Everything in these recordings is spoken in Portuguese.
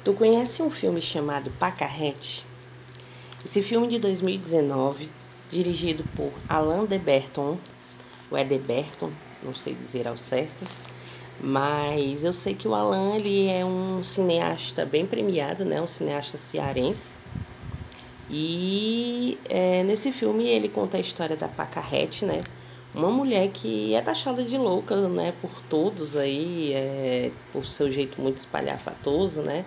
Tu conhece um filme chamado Pacarrete? Esse filme de 2019, dirigido por Alain de Botton, ou é de Botton, não sei dizer ao certo, mas eu sei que o Alain ele é um cineasta bem premiado, né? Um cineasta cearense. E nesse filme ele conta a história da Pacarrete, né? Uma mulher que é taxada de louca, né? Por todos aí, por seu jeito muito espalhafatoso, né?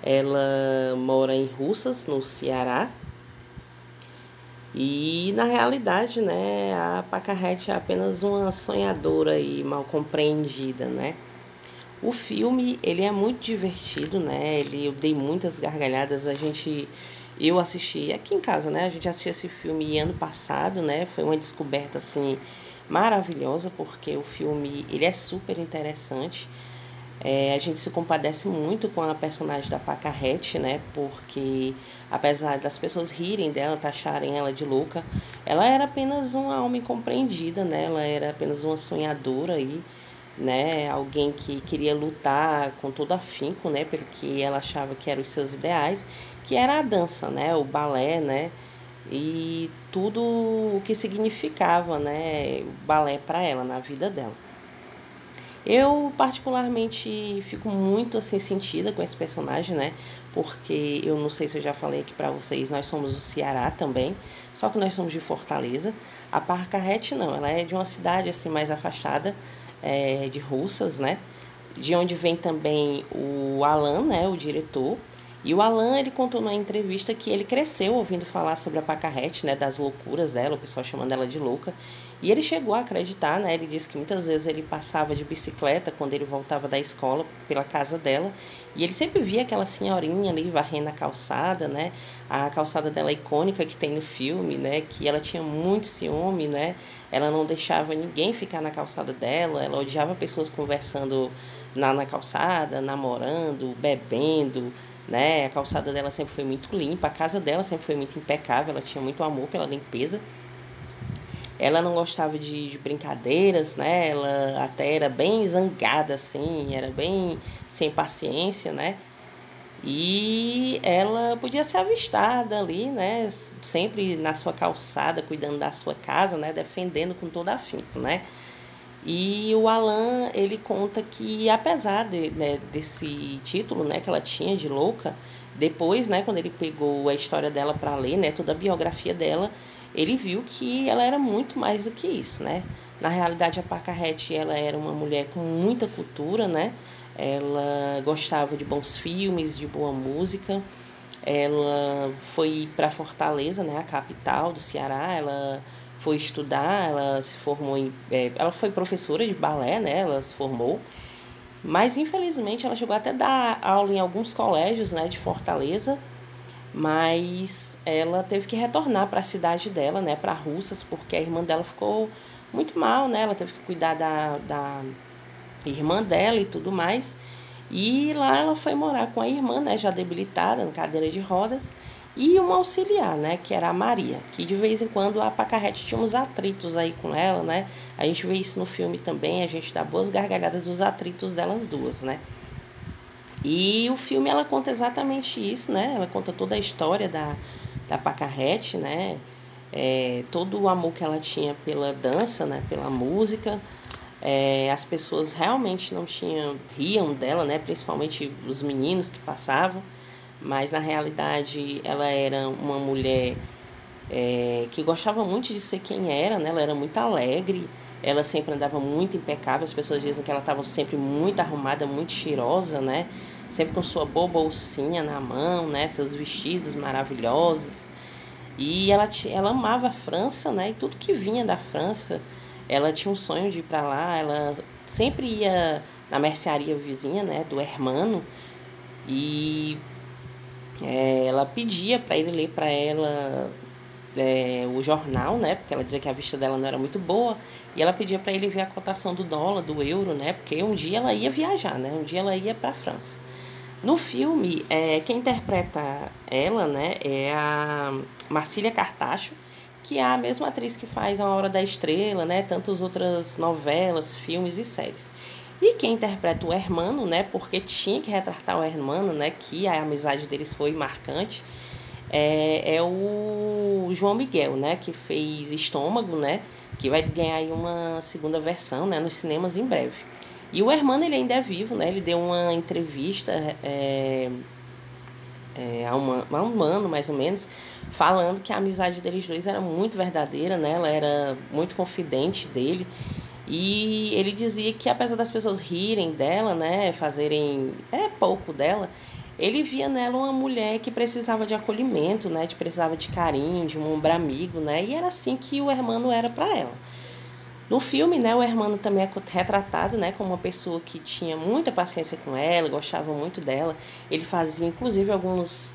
Ela mora em Russas, no Ceará. E na realidade, né, a Pacarrete é apenas uma sonhadora e mal compreendida, né? O filme, ele é muito divertido, né? Eu dei muitas gargalhadas, eu assisti aqui em casa, né? A gente assistiu esse filme ano passado, né? Foi uma descoberta assim maravilhosa, porque o filme, ele é super interessante. A gente se compadece muito com a personagem da Pacarrete, né? Porque apesar das pessoas rirem dela, taxarem ela de louca, ela era apenas uma alma incompreendida, né? Ela era apenas uma sonhadora aí, né? Alguém que queria lutar com todo afinco, né? Pelo que ela achava que eram os seus ideais, que era a dança, né? O balé, né? E tudo o que significava, né? O balé para ela na vida dela. Eu particularmente fico muito assim sentida com esse personagem, né? Porque eu não sei se eu já falei aqui pra vocês, nós somos do Ceará também, só que nós somos de Fortaleza. A Pacarrete não, ela é de uma cidade assim mais afastada, de Russas, né? De onde vem também o Alan, né, o diretor. E o Alan, ele contou numa entrevista que ele cresceu ouvindo falar sobre a Pacarrete, né, das loucuras dela, o pessoal chamando ela de louca. E ele chegou a acreditar, né, ele disse que muitas vezes ele passava de bicicleta quando ele voltava da escola pela casa dela. E ele sempre via aquela senhorinha ali varrendo a calçada, né, a calçada dela icônica que tem no filme, né, que ela tinha muito ciúme, né, ela não deixava ninguém ficar na calçada dela, ela odiava pessoas conversando na calçada, namorando, bebendo, né? A calçada dela sempre foi muito limpa, a casa dela sempre foi muito impecável, ela tinha muito amor pela limpeza. Ela não gostava de brincadeiras, né? Ela até era bem zangada, assim, era bem sem paciência, né? E ela podia ser avistada ali, né? Sempre na sua calçada, cuidando da sua casa, né? Defendendo com todo afinco, né? E o Alan, ele conta que apesar né, desse título, né, que ela tinha de louca, depois, né, quando ele pegou a história dela para ler, né, toda a biografia dela, ele viu que ela era muito mais do que isso, né? Na realidade, a Pacarrete, ela era uma mulher com muita cultura, né? Ela gostava de bons filmes, de boa música. Ela foi para Fortaleza, né, a capital do Ceará. Ela foi estudar, ela se formou ela foi professora de balé, né? Ela se formou, mas infelizmente ela chegou até a dar aula em alguns colégios, né, de Fortaleza, mas ela teve que retornar para a cidade dela, né, para Russas, porque a irmã dela ficou muito mal, né? Ela teve que cuidar da irmã dela e tudo mais. E lá ela foi morar com a irmã, né, já debilitada, na cadeira de rodas, e uma auxiliar, né, que era a Maria, que de vez em quando a Pacarrete tinha uns atritos aí com ela, né? A gente vê isso no filme também, a gente dá boas gargalhadas dos atritos delas duas, né? E o filme ela conta exatamente isso, né? Ela conta toda a história da Pacarrete, né? Todo o amor que ela tinha pela dança, né? Pela música. As pessoas realmente não tinham, riam dela, né? Principalmente os meninos que passavam, mas na realidade ela era uma mulher que gostava muito de ser quem era, né? Ela era muito alegre, ela sempre andava muito impecável, as pessoas dizem que ela estava sempre muito arrumada, muito cheirosa, né? Sempre com sua boa bolsinha na mão, né? Seus vestidos maravilhosos. E ela amava a França, né? E tudo que vinha da França, ela tinha um sonho de ir para lá. Ela sempre ia na mercearia vizinha, né? Do Hermano. E ela pedia para ele ler para ela o jornal, né? Porque ela dizia que a vista dela não era muito boa. E ela pedia para ele ver a cotação do dólar, do euro, né? Porque um dia ela ia viajar, né? Um dia ela ia para a França. No filme, quem interpreta ela, né, é a Marcília Cartacho, que é a mesma atriz que faz A Hora da Estrela, né, tantas outras novelas, filmes e séries. E quem interpreta o Hermano, né, porque tinha que retratar o Hermano, né, que a amizade deles foi marcante, é o João Miguel, né, que fez Estômago, né, que vai ganhar aí uma segunda versão, né, nos cinemas em breve. E o Hermano, ele ainda é vivo, né, ele deu uma entrevista há um ano, mais ou menos, falando que a amizade deles dois era muito verdadeira, né, ela era muito confidente dele. E ele dizia que apesar das pessoas rirem dela, né, fazerem pouco dela, ele via nela uma mulher que precisava de acolhimento, né, que precisava de carinho, de um ombro amigo, né, e era assim que o Hermano era para ela. No filme, né, o Hermano também é retratado, né, como uma pessoa que tinha muita paciência com ela, gostava muito dela. Ele fazia, inclusive, algumas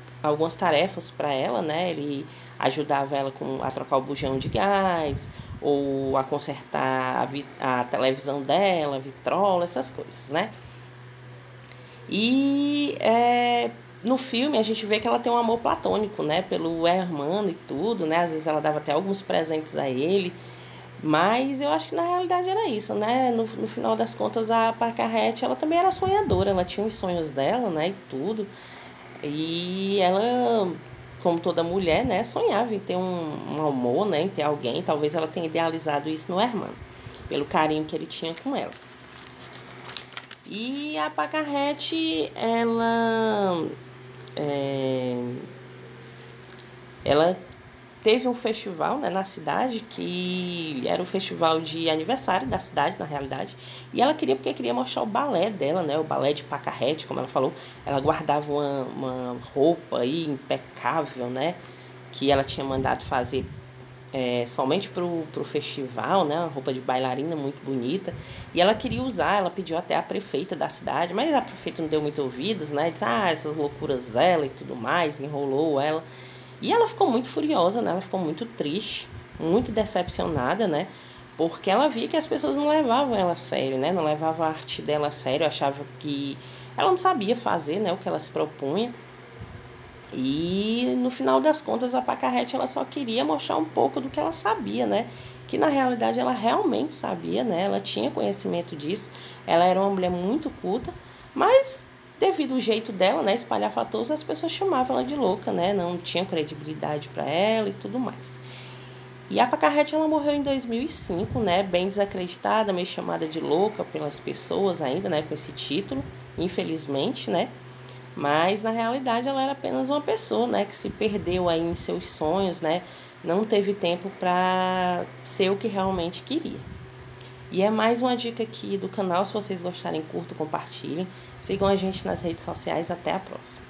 tarefas para ela, né? Ele ajudava ela a trocar o bujão de gás, ou a consertar a televisão dela, a vitrola, essas coisas, né? E no filme a gente vê que ela tem um amor platônico, né, pelo Hermano e tudo, né? Às vezes ela dava até alguns presentes a ele. Mas eu acho que na realidade era isso, né? No final das contas, a Pacarrete, ela também era sonhadora, ela tinha os sonhos dela, né? E tudo. E ela, como toda mulher, né? Sonhava em ter um amor, né? Em ter alguém. Talvez ela tenha idealizado isso no Hermano, pelo carinho que ele tinha com ela. E a Pacarrete, ela teve um festival, né, na cidade, que era o festival de aniversário da cidade, na realidade. E ela queria, porque queria mostrar o balé dela, né, o balé de Pacarrete, como ela falou. Ela guardava uma roupa aí impecável, né, que ela tinha mandado fazer somente pro festival, né, uma roupa de bailarina muito bonita. E ela queria usar, ela pediu até a prefeita da cidade, mas a prefeita não deu muito ouvidos, né, disse, essas loucuras dela e tudo mais, enrolou ela. E ela ficou muito furiosa, né? Ela ficou muito triste, muito decepcionada, né? Porque ela via que as pessoas não levavam ela a sério, né? Não levavam a arte dela a sério, achavam que ela não sabia fazer, né, o que ela se propunha. E no final das contas, a Pacarrete, ela só queria mostrar um pouco do que ela sabia, né? Que na realidade ela realmente sabia, né? Ela tinha conhecimento disso. Ela era uma mulher muito culta, mas devido ao jeito dela, né, espalhafatoso, as pessoas chamavam ela de louca, né? Não tinham credibilidade para ela e tudo mais. E a Pacarrete, ela morreu em 2005, né? Bem desacreditada, meio chamada de louca pelas pessoas ainda, né? Com esse título, infelizmente, né? Mas na realidade ela era apenas uma pessoa, né, que se perdeu aí em seus sonhos, né? Não teve tempo para ser o que realmente queria. E é mais uma dica aqui do canal, se vocês gostarem, curtam, compartilhem. Sigam a gente nas redes sociais, até a próxima.